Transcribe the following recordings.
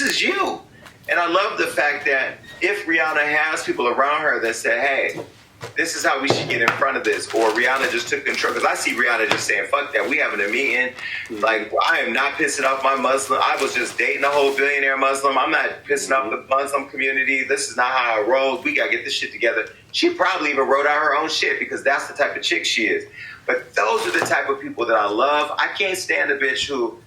is you. And I love the fact that if Rihanna has people around her that say, hey, this is how we should get in front of this, or Rihanna just took control, because I see Rihanna just saying, fuck that, we having a meeting, like, I am not pissing off my Muslim, I was just dating a whole billionaire Muslim, I'm not pissing off the Muslim community, this is not how I roll, we gotta get this shit together. She probably even wrote out her own shit, because that's the type of chick she is. But those are the type of people that I love. I can't stand a bitch who,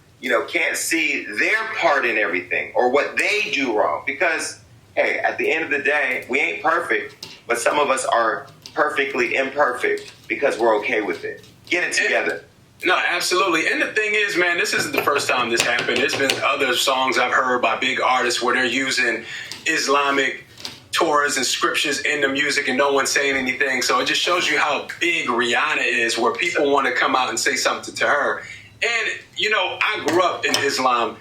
can't see their part in everything, or what they do wrong, because hey, at the end of the day, we ain't perfect, but some of us are perfectly imperfect because we're okay with it. Get it together. No, absolutely. And the thing is, man, this isn't the first time this happened. There's been other songs I've heard by big artists where they're using Islamic Torahs and scriptures in the music and no one's saying anything. So it just shows you how big Rihanna is, where people want to come out and say something to her. And, I grew up in Islam.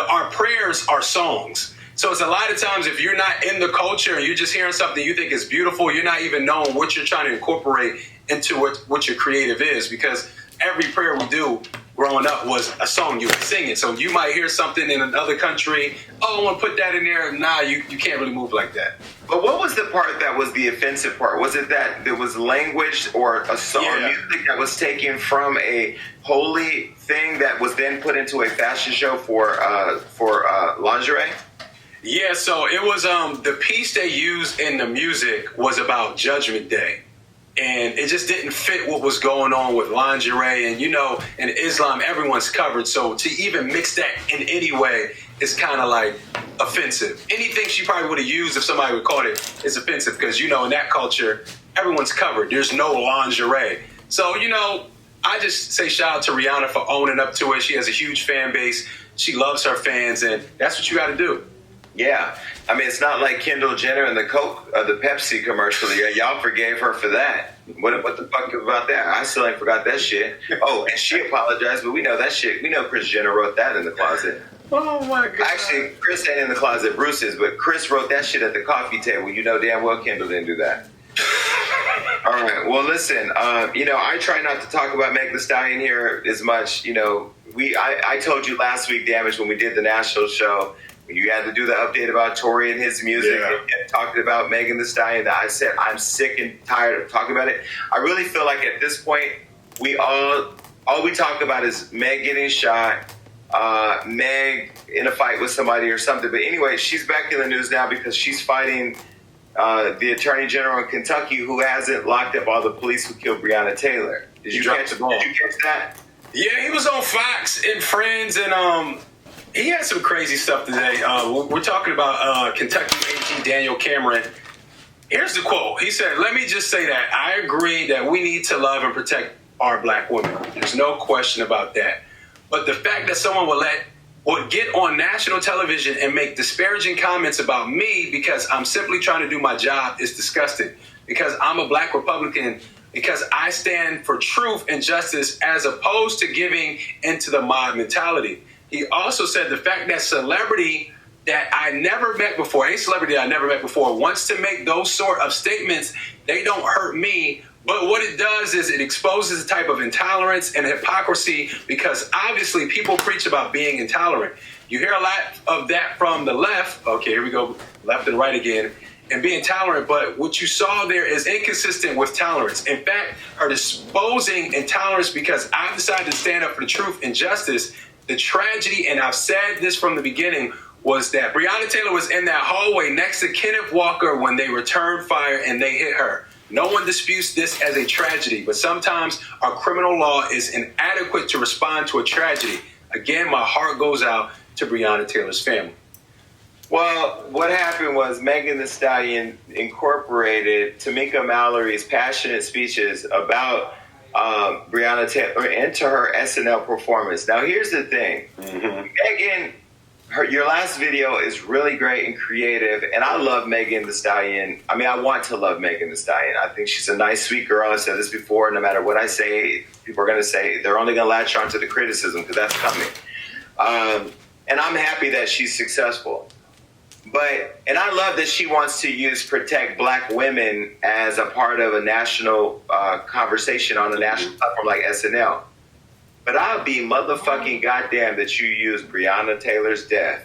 Our prayers are songs. So it's a lot of times if you're not in the culture and you're just hearing something you think is beautiful, you're not even knowing what you're trying to incorporate into what your creative is, because every prayer we do growing up was a song you were singing. So you might hear something in another country, oh, I want to put that in there. Nah, you can't really move like that. But what was the part that was the offensive part? Was it that there was language or a song or music that was taken from a holy thing that was then put into a fashion show for lingerie? Yeah, so it was the piece they used in the music was about Judgment Day. And it just didn't fit what was going on with lingerie. And, in Islam, everyone's covered. So to even mix that in any way is kind of like offensive. Anything she probably would have used if somebody would call it is offensive because, in that culture, everyone's covered. There's no lingerie. So, I just say shout out to Rihanna for owning up to it. She has a huge fan base. She loves her fans. And that's what you got to do. Yeah. I mean, it's not like Kendall Jenner and the Pepsi commercial. Yeah, y'all forgave her for that. What the fuck about that? I still ain't forgot that shit. Oh, and she apologized, but we know that shit. We know Kris Jenner wrote that in the closet. Oh, my God. Actually, Kris ain't in the closet, Bruce is, but Kris wrote that shit at the coffee table. You know damn well Kendall didn't do that. All right. Well, listen, I try not to talk about Meg Thee Stallion here as much. I told you last week, Damage, when we did the national show, you had to do the update about Tory and his music and talking about Megan Thee Stallion. I said, I'm sick and tired of talking about it. I really feel like at this point, all we talk about is Meg getting shot, Meg in a fight with somebody or something. But anyway, she's back in the news now because she's fighting the Attorney General in Kentucky who hasn't locked up all the police who killed Breonna Taylor. Did you catch that? Yeah, he was on Fox and Friends and he had some crazy stuff today. We're talking about Kentucky AG Daniel Cameron. Here's the quote. He said, let me just say that I agree that we need to love and protect our black women. There's no question about that. But the fact that someone would get on national television and make disparaging comments about me because I'm simply trying to do my job is disgusting. Because I'm a black Republican, because I stand for truth and justice as opposed to giving into the mob mentality. He also said the fact that celebrity that I never met before, a celebrity I never met before, wants to make those sort of statements, they don't hurt me. But what it does is it exposes a type of intolerance and hypocrisy because obviously people preach about being intolerant. You hear a lot of that from the left. Okay, here we go, left and right again, and being tolerant. But what you saw there is inconsistent with tolerance. In fact, her disposing intolerance because I've decided to stand up for the truth and justice. The tragedy, and I've said this from the beginning, was that Breonna Taylor was in that hallway next to Kenneth Walker when they returned fire and they hit her. No one disputes this as a tragedy, but sometimes our criminal law is inadequate to respond to a tragedy. Again, my heart goes out to Breonna Taylor's family. Well, what happened was Megan Thee Stallion incorporated Tamika Mallory's passionate speeches about Breonna Taylor into her SNL performance. Now, here's the thing. Megan, your last video is really great and creative, and I love Megan Thee Stallion. I mean, I want to love Megan Thee Stallion. I think she's a nice, sweet girl. I've said this before. No matter what I say, people are going to say they're only going to latch on to the criticism because that's coming. And I'm happy that she's successful. And I love that she wants to use protect black women as a part of a national conversation on a national platform like SNL. But I'll be motherfucking goddamn that you use Breonna Taylor's death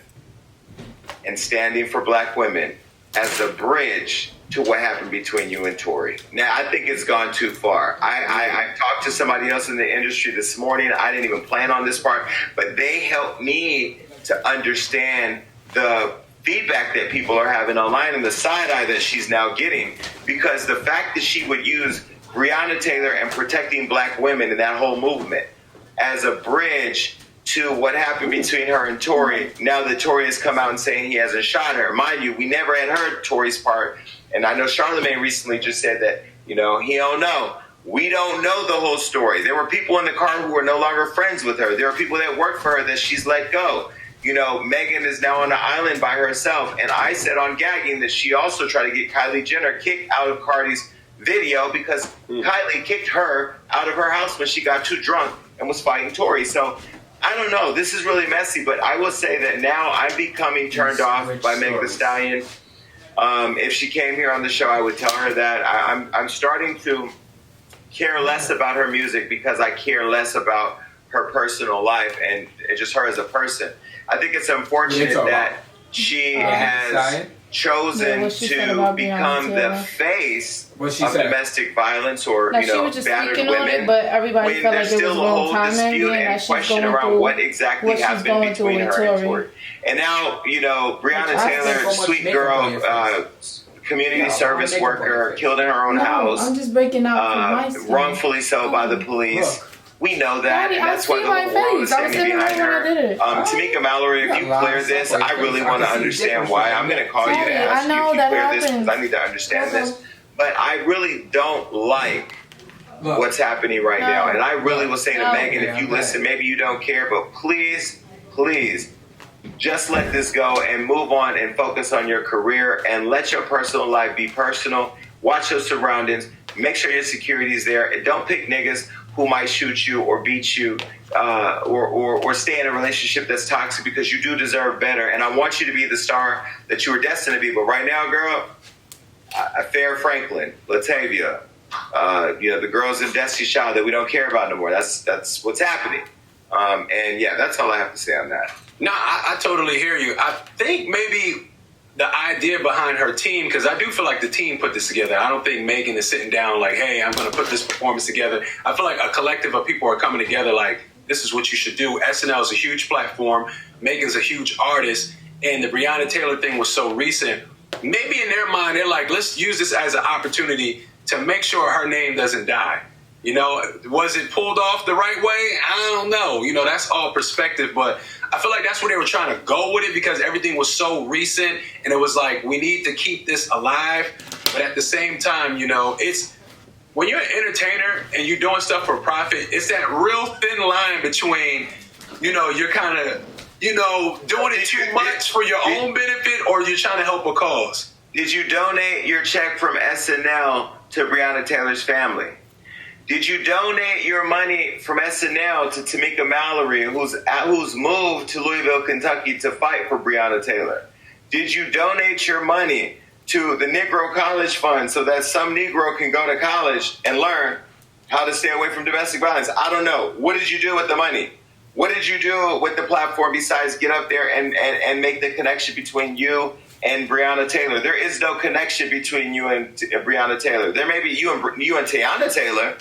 and standing for black women as a bridge to what happened between you and Tory. Now, I think it's gone too far. I talked to somebody else in the industry this morning. I didn't even plan on this part, but they helped me to understand the feedback that people are having online and the side eye that she's now getting, because the fact that she would use Breonna Taylor and protecting black women and that whole movement as a bridge to what happened between her and Tory, now that Tory has come out and saying he hasn't shot her. Mind you, we never had heard Tory's part, and I know Charlamagne recently just said that, he don't know. We don't know the whole story. There were people in the car who were no longer friends with her. There are people that work for her that she's let go. Megan is now on the island by herself. And I said on Gagging that she also tried to get Kylie Jenner kicked out of Cardi's video because Kylie kicked her out of her house when she got too drunk and was fighting Tory. So I don't know. This is really messy. But I will say that now I'm becoming turned off by Meg Thee Stallion. If she came here on the show, I would tell her that. I'm starting to care less about her music because I care less about her personal life and just her as a person. I think it's unfortunate that she has chosen to become the face of domestic violence or battered women. But everybody when felt there's like it was still a whole wrong timing, dispute and question around what exactly happened between her and Tory. And now, Breonna Taylor, sweet girl, community service worker, killed in her own house. I'm just breaking out from my wrongfully so by the police. Look. We know that, Daddy, and that's why the whole world is standing behind her. Tamika Mallory, if you clear this, I really want to understand why. I'm going to call you to ask you if you clear this because I need to understand this. But I really don't like what's happening right now. And I really will say to Megan, if you listen, maybe you don't care, but please, please, just let this go and move on and focus on your career and let your personal life be personal. Watch your surroundings. Make sure your security is there. And don't pick niggas who might shoot you or beat you or stay in a relationship that's toxic, because you do deserve better. And I want you to be the star that you were destined to be. But right now, girl, Fair Franklin, Latavia, the girls in Destiny's Child that we don't care about no more. That's what's happening. And yeah, that's all I have to say on that. No, I totally hear you. I think maybe the idea behind her team, because I do feel like the team put this together. I don't think Megan is sitting down like, hey, I'm going to put this performance together. I feel like a collective of people are coming together like, this is what you should do. SNL is a huge platform. Megan's a huge artist. And the Breonna Taylor thing was so recent. Maybe in their mind, they're like, let's use this as an opportunity to make sure her name doesn't die. Was it pulled off the right way? I don't know. That's all perspective, but I feel like that's where they were trying to go with it because everything was so recent and it was like, we need to keep this alive. But at the same time, it's when you're an entertainer and you're doing stuff for profit, it's that real thin line between, you're kind of, doing it too much for your own benefit or you're trying to help a cause. Did you donate your check from SNL to Breonna Taylor's family? Did you donate your money from SNL to Tamika Mallory, who's moved to Louisville, Kentucky to fight for Breonna Taylor? Did you donate your money to the Negro College Fund so that some Negro can go to college and learn how to stay away from domestic violence? I don't know. What did you do with the money? What did you do with the platform besides get up there and make the connection between you and Breonna Taylor? There is no connection between you and Breonna Taylor. There may be you and Teyana Taylor,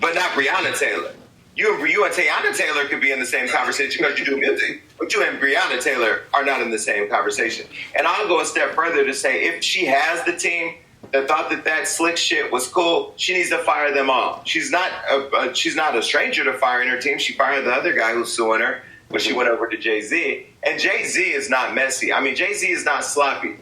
but not Breonna Taylor. You and Teyana Taylor could be in the same conversation because you do music, but you and Breonna Taylor are not in the same conversation. And I'll go a step further to say, if she has the team that thought that slick shit was cool, she needs to fire them all. She's not a stranger to firing her team. She fired the other guy who's suing her when she went over to Jay-Z. And Jay-Z is not messy. I mean, Jay-Z is not sloppy.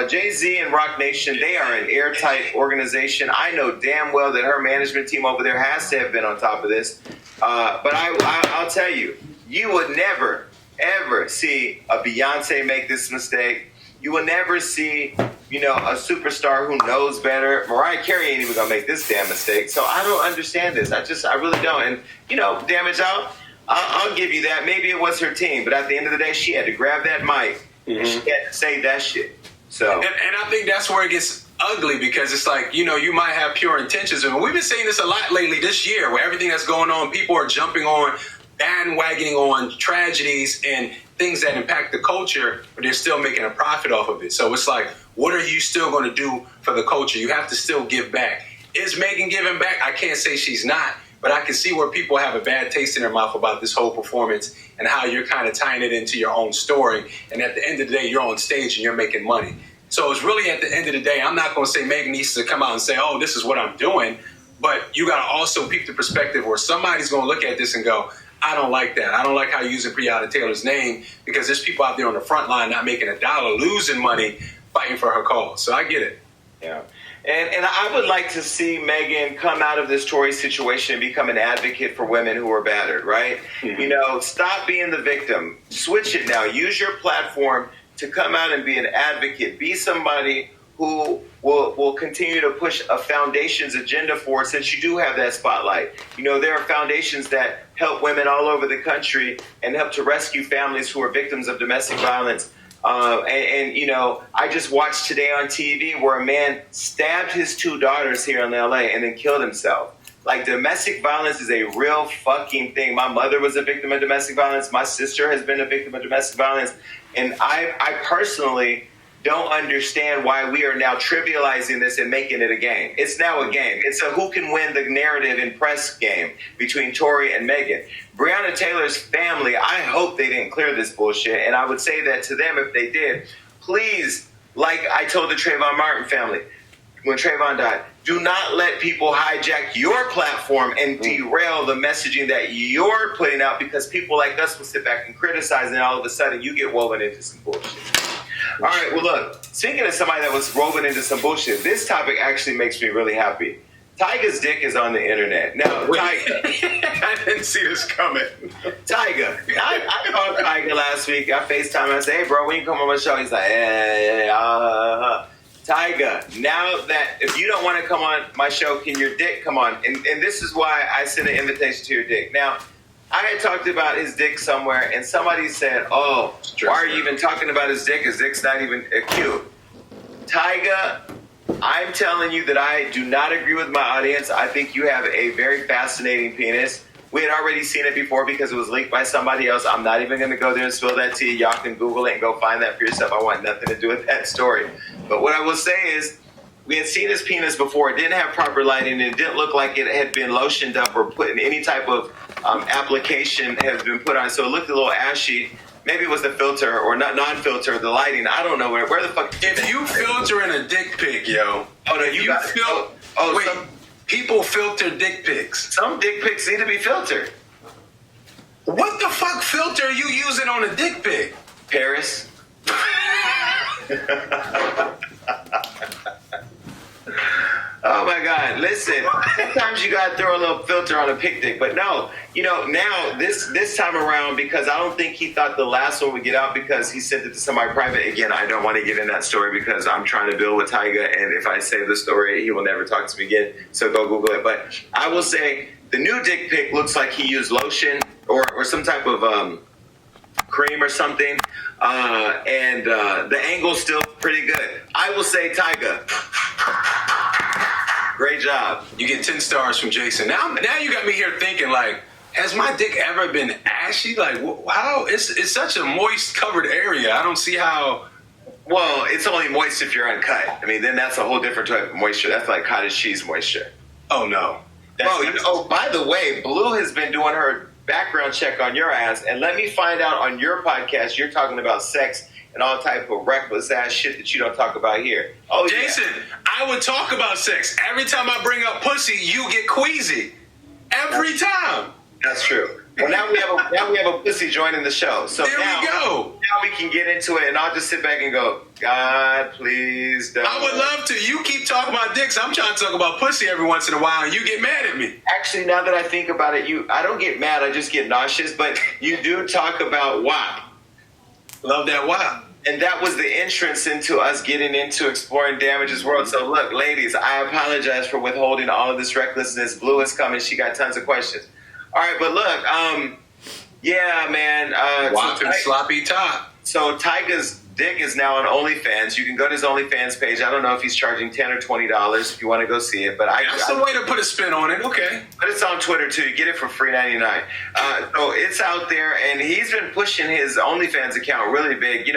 Jay-Z and Rock Nation, they are an airtight organization. I know damn well that her management team over there has to have been on top of this. But I'll tell you, you would never, ever see a Beyonce make this mistake. You will never see, a superstar who knows better. Mariah Carey ain't even gonna make this damn mistake. So I don't understand this. I really don't. And, Damage Out, I'll give you that. Maybe it was her team, but at the end of the day, she had to grab that mic and she had to say that shit. So, and I think that's where it gets ugly because it's like, you might have pure intentions. And we've been saying this a lot lately this year where everything that's going on, people are jumping on, bandwagoning on tragedies and things that impact the culture, but they're still making a profit off of it. So it's like, what are you still going to do for the culture? You have to still give back. Is Megan giving back? I can't say she's not, but I can see where people have a bad taste in their mouth about this whole performance and how you're kind of tying it into your own story. And at the end of the day, you're on stage and you're making money. So it's really at the end of the day, I'm not going to say Megan needs to come out and say, oh, this is what I'm doing. But you got to also peep the perspective where somebody's going to look at this and go, I don't like that. I don't like how you're using Breonna Taylor's name, because there's people out there on the front line not making a dollar, losing money, fighting for her cause. So I get it. Yeah. And I would like to see Megan come out of this Tory situation and become an advocate for women who are battered, right? Mm-hmm. You know, stop being the victim. Switch it now. Use your platform to come out and be an advocate. Be somebody who will continue to push a foundation's agenda forward, since you do have that spotlight. You know, there are foundations that help women all over the country and help to rescue families who are victims of domestic violence. And, you know, I just watched today on TV where a man stabbed his 2 daughters here in LA and then killed himself. Like, domestic violence is a real fucking thing. My mother was a victim of domestic violence. My sister has been a victim of domestic violence. And I personally don't understand why we are now trivializing this and making it a game. It's now a game. It's a who can win the narrative and press game between Tory and Megan. Breonna Taylor's family, I hope they didn't clear this bullshit. And I would say that to them, if they did, please, like I told the Trayvon Martin family when Trayvon died, do not let people hijack your platform and derail the messaging that you're putting out, because people like us will sit back and criticize, and all of a sudden you get woven into some bullshit. All right, well, look, speaking of somebody that was woven into some bullshit, this topic actually makes me really happy. Tyga's dick is on the internet. Now, Tyga. I didn't see this coming. Tyga. I called Tyga last week. I FaceTime him. I said, hey, bro, when you come on my show? He's like, Tyga, now that if you don't want to come on my show, can your dick come on? And this is why I sent an invitation to your dick. Now, I had talked about his dick somewhere, and somebody said, oh, why are you even talking about his dick? His dick's not even cute. Tyga, I'm telling you that I do not agree with my audience. I think you have a very fascinating penis. We had already seen it before because it was leaked by somebody else. I'm not even going to go there and spill that tea. Y'all can Google it and go find that for yourself. I want nothing to do with that story. But what I will say is, we had seen his penis before. It didn't have proper lighting. It didn't look like it had been lotioned up or put in any type of application has been put on. So it looked a little ashy. Maybe it was the filter or not non-filter, the lighting. I don't know. Where the fuck? If you filter in a dick pic, yo. Oh, no, you got wait, people filter dick pics. Some dick pics need to be filtered. What the fuck filter are you using on a dick pic? Paris. Oh my God! Listen, sometimes you gotta throw a little filter on a pic dick, but no, you know, now this time around, because I don't think he thought the last one would get out because he sent it to somebody private. Again, I don't want to get in that story because I'm trying to build with Tyga, and if I say the story, he will never talk to me again. So go Google it. But I will say the new dick pic looks like he used lotion or some type of cream or something, and the angle's still pretty good. I will say, Tyga, great job. You get 10 stars from Jason. Now you got me here thinking, like, has my dick ever been ashy? Like, how? It's such a moist, covered area. I don't see how. Well, it's only moist if you're uncut. I mean, then that's a whole different type of moisture. That's like cottage cheese moisture. Oh, no. By the way, Blue has been doing her background check on your ass, and let me find out on your podcast you're talking about sex and all type of reckless ass shit that you don't talk about here. Oh, Jason, yeah. I would talk about sex. Every time I bring up pussy, you get queasy. Every time. That's true. Well, now we have a pussy joining the show. So there we go. Now we can get into it, and I'll just sit back and go, God, please don't. I would love to. You keep talking about dicks. I'm trying to talk about pussy every once in a while, and you get mad at me. Actually, now that I think about it, I don't get mad. I just get nauseous. But you do talk about WAP. Love that WAP. And that was the entrance into us getting into exploring Damage's world. So look, ladies, I apologize for withholding all of this recklessness. Blue is coming. She got tons of questions. All right, but look, yeah, man. WAP and sloppy top. So Tyga's Dick is now on OnlyFans. You can go to his OnlyFans page. I don't know if he's charging $10 or $20 if you want to go see it, but that's the way to put a spin on it. Okay, but it's on Twitter too. You get it for free $99. So it's out there, and he's been pushing his OnlyFans account really big.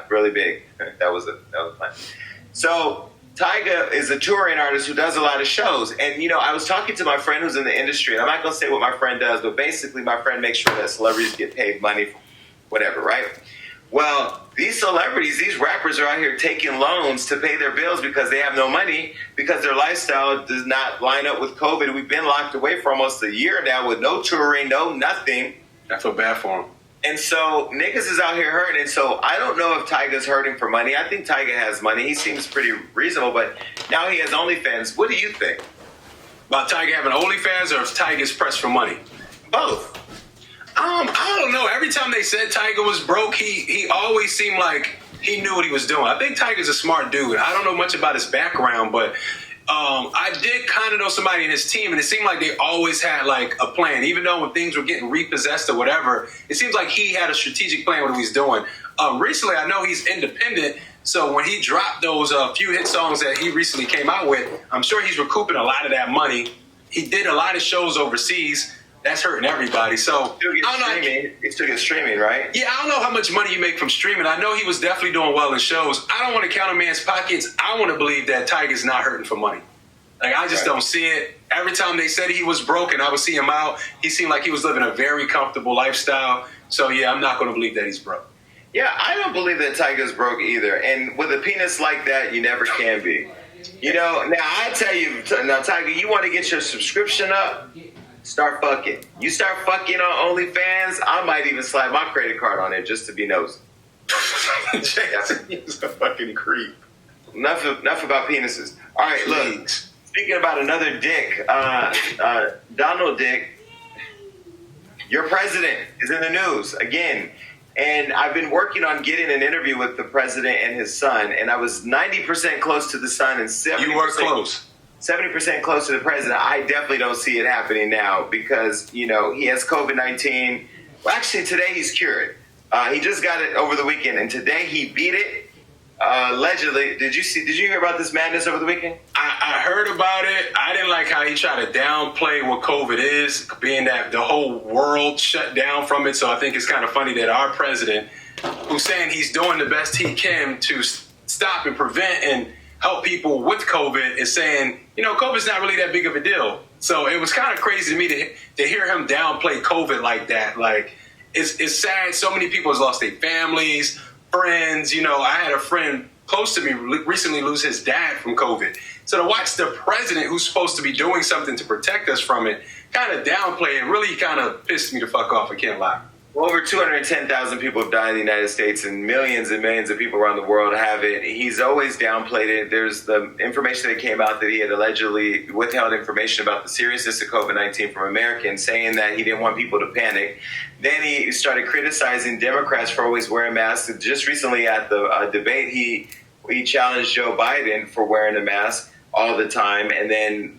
Really big. That was fun. So Tyga is a touring artist who does a lot of shows, and I was talking to my friend who's in the industry, and I'm not gonna say what my friend does, but basically my friend makes sure that celebrities get paid money for whatever, right? Well, these celebrities, these rappers are out here taking loans to pay their bills because they have no money, because their lifestyle does not line up with COVID. We've been locked away for almost a year now with no touring, no nothing. I feel bad for him. And so niggas is out here hurting. And so I don't know if Tyga's hurting for money. I think Tyga has money. He seems pretty reasonable, but now he has OnlyFans. What do you think? About Tyga having OnlyFans, or if Tyga's pressed for money? Both. I don't know. Every time they said Tyga was broke, he always seemed like he knew what he was doing. I think Tyga's a smart dude. I don't know much about his background, but I did kind of know somebody in his team, and it seemed like they always had like a plan. Even though when things were getting repossessed or whatever, it seems like he had a strategic plan what he's doing. Recently, I know he's independent, so when he dropped those few hit songs that he recently came out with, I'm sure he's recouping a lot of that money. He did a lot of shows overseas. That's hurting everybody. So He still gets streaming, right? Yeah, I don't know how much money you make from streaming. I know he was definitely doing well in shows. I don't want to count a man's pockets. I want to believe that Tyga's not hurting for money. Like, I just don't see it. Every time they said he was broke and I would see him out, he seemed like he was living a very comfortable lifestyle. So, yeah, I'm not going to believe that he's broke. Yeah, I don't believe that Tyga's broke either. And with a penis like that, you never can be. Now I tell you, Tyga, you want to get your subscription up? Start fucking. You start fucking on OnlyFans, I might even slide my credit card on it just to be nosy. Jason, he's a fucking creep. Enough about penises. All right, look. Speaking about another dick, Donald Dick, your president is in the news again. And I've been working on getting an interview with the president and his son, and I was 90% close to the son and 70%. You were close. 70% close to the president. I definitely don't see it happening now because, he has COVID-19. Well, actually, today he's cured. He just got it over the weekend, and today he beat it. Allegedly. Did you hear about this madness over the weekend? I heard about it. I didn't like how he tried to downplay what COVID is, being that the whole world shut down from it. So I think it's kind of funny that our president, who's saying he's doing the best he can to stop and prevent and help people with COVID, is saying, COVID's not really that big of a deal. So it was kind of crazy to me to hear him downplay COVID like that. Like, it's sad. So many people have lost their families, friends. I had a friend close to me recently lose his dad from COVID. So to watch the president, who's supposed to be doing something to protect us from it, kind of downplay it really kind of pissed me the fuck off. I can't lie. Well, over 210,000 people have died in the United States, and millions of people around the world have it. He's always downplayed it. There's the information that came out that he had allegedly withheld information about the seriousness of COVID-19 from Americans, saying that he didn't want people to panic. Then he started criticizing Democrats for always wearing masks. Just recently at the debate, he challenged Joe Biden for wearing a mask all the time, and then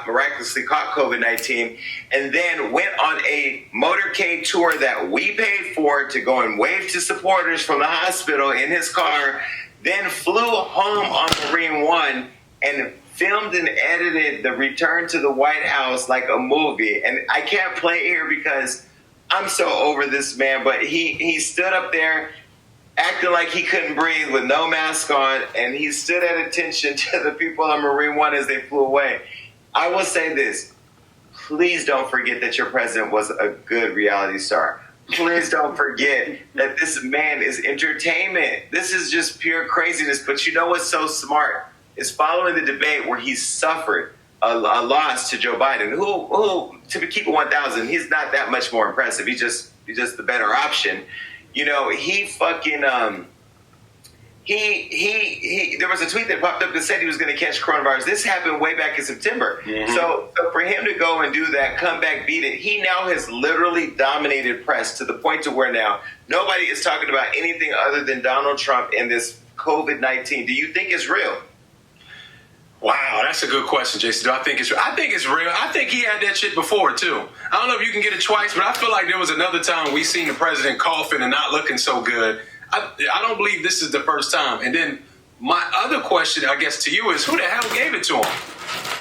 miraculously caught COVID-19, and then went on a motorcade tour that we paid for to go and wave to supporters from the hospital in his car, then flew home on Marine One and filmed and edited the return to the White House like a movie. And I can't play it here because I'm so over this man, but he stood up there acting like he couldn't breathe with no mask on, and he stood at attention to the people on Marine One as they flew away. I will say this. Please don't forget that your president was a good reality star. Please don't forget that this man is entertainment. This is just pure craziness. But you know what's so smart is following the debate where he suffered a loss to Joe Biden, who to keep it 1,000, he's not that much more impressive. He's just the better option. He fucking, there was a tweet that popped up that said he was going to catch coronavirus. This happened way back in September. Mm-hmm. So for him to go and do that, come back, beat it, he now has literally dominated press to the point to where now nobody is talking about anything other than Donald Trump and this COVID-19. Do you think it's real? Wow, that's a good question, Jason. I think it's real. I think he had that shit before, too. I don't know if you can get it twice, but I feel like there was another time we seen the president coughing and not looking so good. I don't believe this is the first time. And then my other question, I guess, to you is, who the hell gave it to him?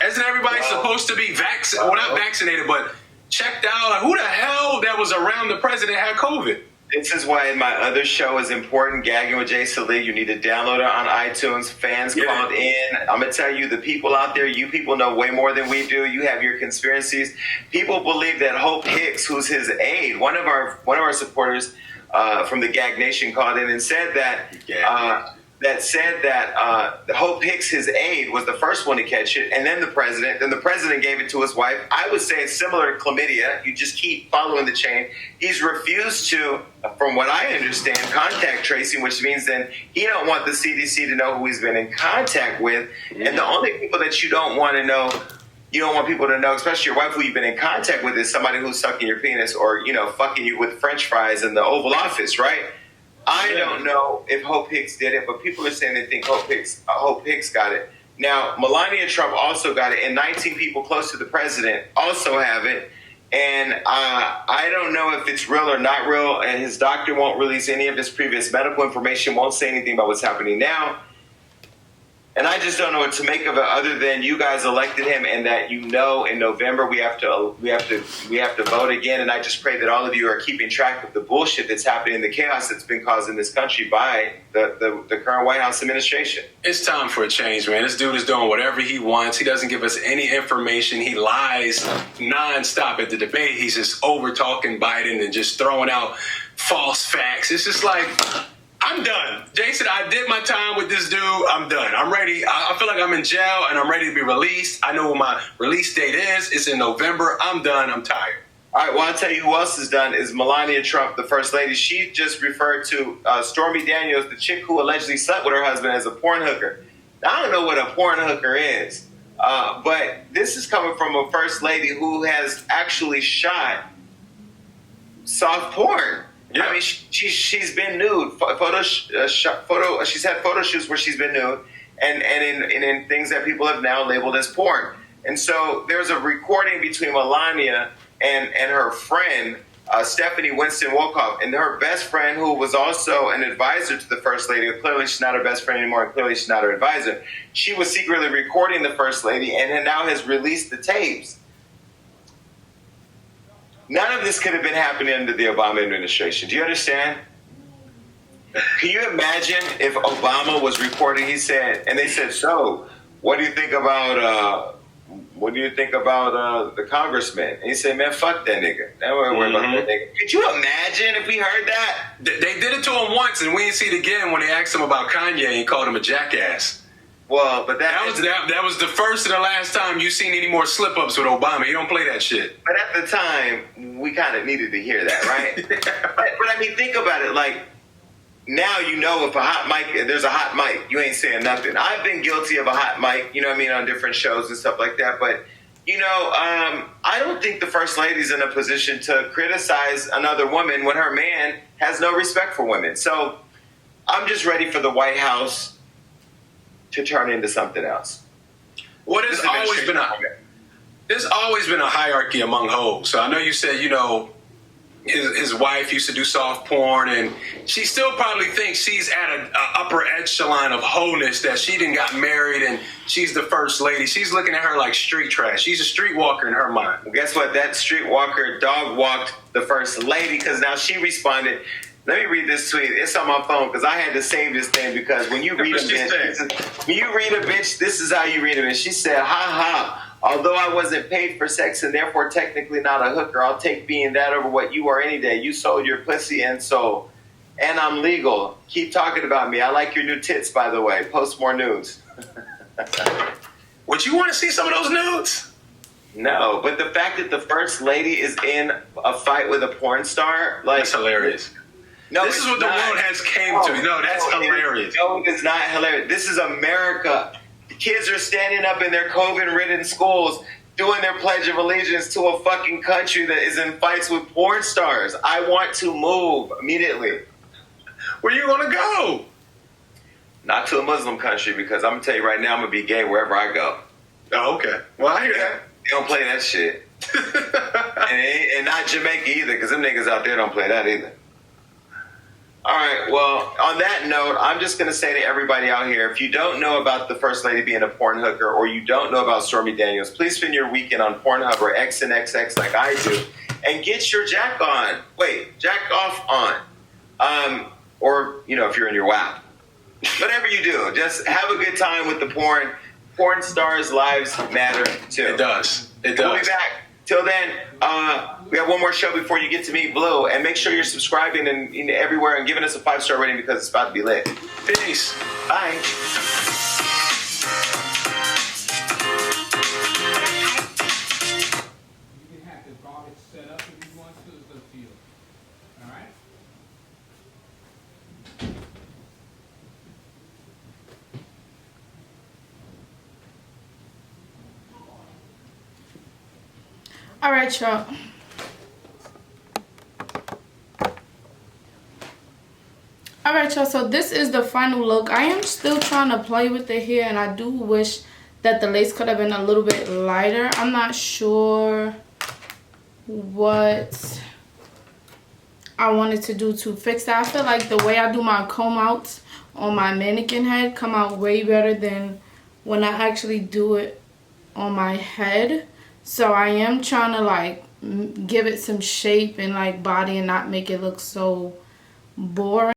Isn't everybody supposed to be not vaccinated, but checked out? Like, who the hell that was around the president had COVID? This is why my other show is important, Gagging with Jay Salih. You need to download it on iTunes. Fans called in. I'm going to tell you, the people out there, you people know way more than we do. You have your conspiracies. People believe that Hope Hicks, who's his aide, one of our supporters from the Gag Nation, called in and said that Hope Hicks, his aide, was the first one to catch it, and then the president. Then the president gave it to his wife. I would say it's similar to chlamydia. You just keep following the chain. He's refused to, from what I understand, contact tracing, which means then he don't want the CDC to know who he's been in contact with. Mm-hmm. And the only people that you don't want to know, you don't want people to know, especially your wife who you've been in contact with, is somebody who's sucking your penis or, fucking you with French fries in the Oval Office, right? I don't know if Hope Hicks did it, but people are saying they think Hope Hicks got it. Now, Melania Trump also got it, and 19 people close to the president also have it. And I don't know if it's real or not real, and his doctor won't release any of his previous medical information, won't say anything about what's happening now. And I just don't know what to make of it, other than you guys elected him, and that in November we have to vote again. And I just pray that all of you are keeping track of the bullshit that's happening, the chaos that's been caused in this country by the current White House administration. It's time for a change, man. This dude is doing whatever he wants. He doesn't give us any information. He lies nonstop at the debate. He's just over talking Biden and just throwing out false facts. It's just like, I'm done. Jason, I did my time with this dude. I'm done. I'm ready. I feel like I'm in jail and I'm ready to be released. I know what my release date is. It's in November. I'm done. I'm tired. All right, well, I'll tell you who else is done is Melania Trump, the first lady. She just referred to Stormy Daniels, the chick who allegedly slept with her husband, as a porn hooker. Now, I don't know what a porn hooker is, but this is coming from a first lady who has actually shot soft porn. Yeah. I mean, she's been nude. She's had photo shoots where she's been nude, and in things that people have now labeled as porn. And so there's a recording between Melania and her friend Stephanie Winston Wolkoff, and her best friend, who was also an advisor to the first lady. Clearly, she's not her best friend anymore, and clearly she's not her advisor. She was secretly recording the first lady, and now has released the tapes. None of this could have been happening under the Obama administration. Do you understand? Can you imagine if Obama was recording? They said, so, what do you think about the congressman? And he said, man, fuck that nigga. Don't worry about that nigga. Could you imagine if we heard that? They did it to him once, and we didn't see it again when they asked him about Kanye and he called him a jackass. Well, but that was the first and the last time you seen any more slip-ups with Obama. You don't play that shit. But at the time, we kind of needed to hear that, right? but I mean, think about it. Like, now you know if there's a hot mic, you ain't saying nothing. I've been guilty of a hot mic, on different shows and stuff like that. But, I don't think the First Lady's in a position to criticize another woman when her man has no respect for women. So I'm just ready for the White House to turn into something else. Well, there's always been a hierarchy among hoes. So I know you said, his wife used to do soft porn, and she still probably thinks she's at an upper echelon of wholeness, that she didn't got married and she's the first lady. She's looking at her like street trash. She's a streetwalker in her mind. Well, guess what? That streetwalker dog walked the first lady, because now she responded. Let me read this tweet. It's on my phone because I had to save this thing, because when you read a bitch, this is how you read a bitch. She said, ha ha, although I wasn't paid for sex and therefore technically not a hooker, I'll take being that over what you are any day. You sold your pussy and soul. And I'm legal. Keep talking about me. I like your new tits, by the way. Post more nudes. Would you want to see some of those nudes? No, but the fact that the first lady is in a fight with a porn star, that's hilarious. No, this is what the world has came to. No, that's hilarious. No, it's not hilarious. This is America. The kids are standing up in their COVID-ridden schools doing their Pledge of Allegiance to a fucking country that is in fights with porn stars. I want to move immediately. Where you going to go? Not to a Muslim country, because I'm going to tell you right now, I'm going to be gay wherever I go. Oh, okay. Well, I hear that. They don't play that shit. and not Jamaica either, because them niggas out there don't play that either. All right. Well, on that note, I'm just going to say to everybody out here, if you don't know about the First Lady being a porn hooker, or you don't know about Stormy Daniels, please spend your weekend on Pornhub or XNXX like I do, and get your jack off on. Or, you know, if you're in your WAP. Whatever you do, just have a good time with the porn. Porn stars' lives matter too. It does. It We'll be does. back. Till then, we have one more show before you get to meet Blue, and make sure you're subscribing and everywhere and giving us a 5-star rating because it's about to be lit. Peace. Bye. You can have the garbage set up if you want to. It's up to you. All right? All right, y'all. All right, y'all. So this is the final look. I am still trying to play with the hair, and I do wish that the lace could have been a little bit lighter. I'm not sure what I wanted to do to fix that. I feel like the way I do my comb outs on my mannequin head come out way better than when I actually do it on my head. So I am trying to like give it some shape and like body and not make it look so boring.